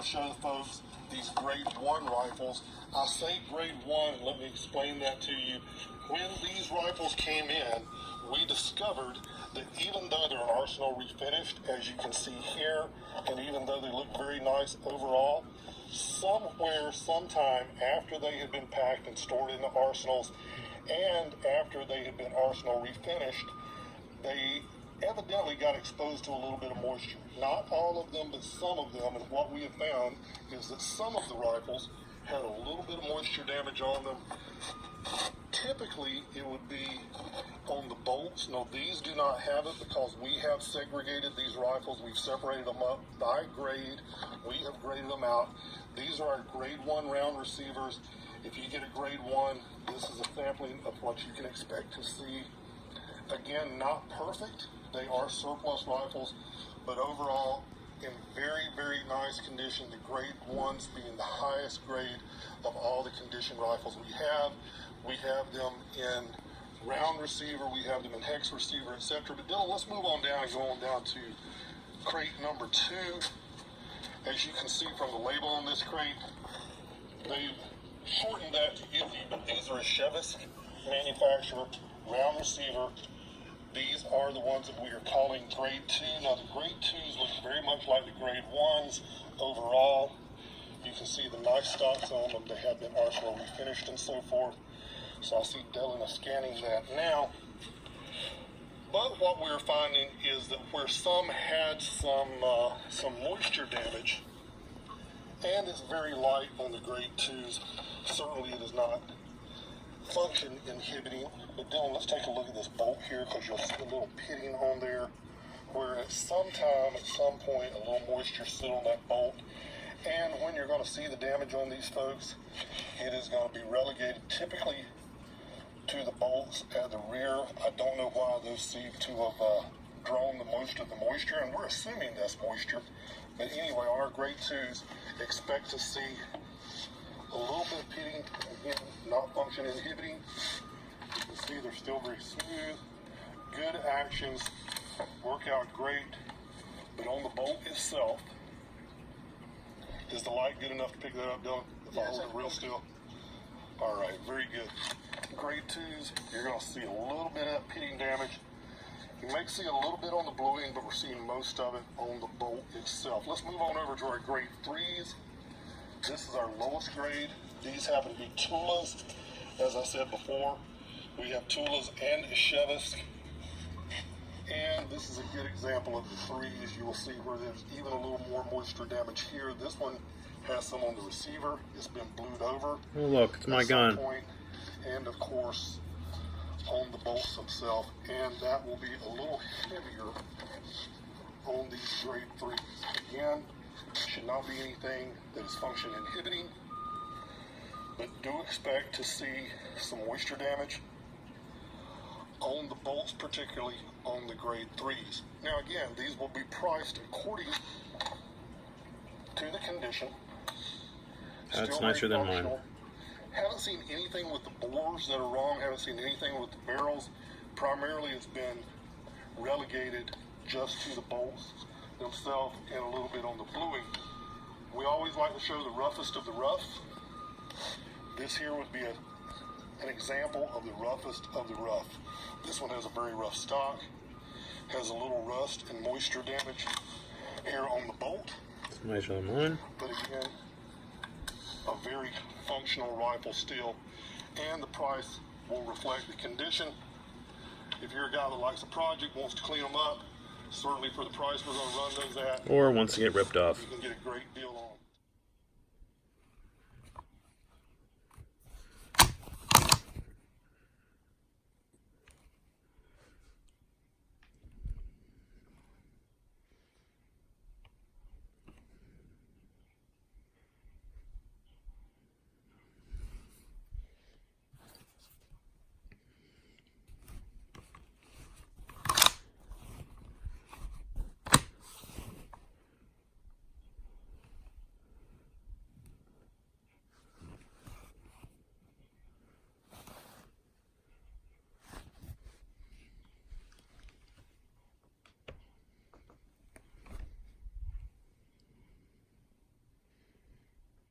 show the folks these grade 1 rifles. I say grade 1, and let me explain that to you. When these rifles came in, we discovered that even though they're arsenal refinished, as you can see here, and even though they look very nice overall, somewhere, sometime after they had been packed and stored in the arsenals, and after they had been arsenal refinished, they evidently got exposed to a little bit of moisture. Not all of them, but some of them, and what we have found is that some of the rifles had a little bit of moisture damage on them. Typically, it would be on the bolts. No, these do not have it because we have segregated these rifles. We've separated them up by grade. We have graded them out. These are our grade 1 round receivers. If you get a grade 1, this is a sampling of what you can expect to see. Again, not perfect. They are surplus rifles, but overall in very, very nice condition. The grade 1s being the highest grade of all the condition rifles we have. We have them in round receiver, we have them in hex receiver, etc. But Dylan, let's move on down and go on down to crate number 2. As you can see from the label on this crate, they've shortened that to Iffy, but these are a Chevisk manufacturer, round receiver. These are the ones that we are calling grade 2. Now the grade 2s look very much like the grade 1s overall. You can see the nice stocks on them. They have been arsenal refinished and so forth. So I see Dylan is scanning that now. But what we're finding is that where some had some moisture damage, and it's very light on the grade 2s, certainly it is not function inhibiting. But Dylan, let's take a look at this bolt here, because you'll see a little pitting on there where at some point a little moisture sit on that bolt. And when you're going to see the damage on these folks, it is going to be relegated typically to the bolts at the rear. I don't know why those seem to have drawn the most of the moisture, and we're assuming that's moisture. But anyway, on our grade 2s, expect to see a little bit of pitting, again, not function inhibiting. You can see they're still very smooth, good actions, work out great. But on the bolt itself, is the light good enough to pick that up, Dylan? If I hold it real still? All right, very good. Grade 2s, you're going to see a little bit of that pitting damage. You may see a little bit on the bluing, but we're seeing most of it on the bolt itself. Let's move on over to our grade 3s. This is our lowest grade. These happen to be Tulas. As I said before, we have Tulas and Chevisk. And this is a good example of the 3s. You will see where there's even a little more moisture damage here. This one has some on the receiver. It's been blued over. Oh look, it's my gun. And of course, on the bolts themselves. And that will be a little heavier on these grade 3s. Again, should not be anything that is function inhibiting, but do expect to see some moisture damage on the bolts, particularly on the grade 3s. Now again, these will be priced according to the condition. That's nicer than mine. Haven't seen anything with the bores that are wrong, haven't seen anything with the barrels. Primarily it's been relegated just to the bolts themselves and a little bit on the bluing. We always like to show the roughest of the rough. This here would be an example of the roughest of the rough. This one has a very rough stock, has a little rust and moisture damage here on the bolt. It's nicer than mine. But again, a very functional rifle still, and the price will reflect the condition. If you're a guy that likes a project, wants to clean them up, certainly for the price we're going to run those at, or wants to get ripped off, you can get a great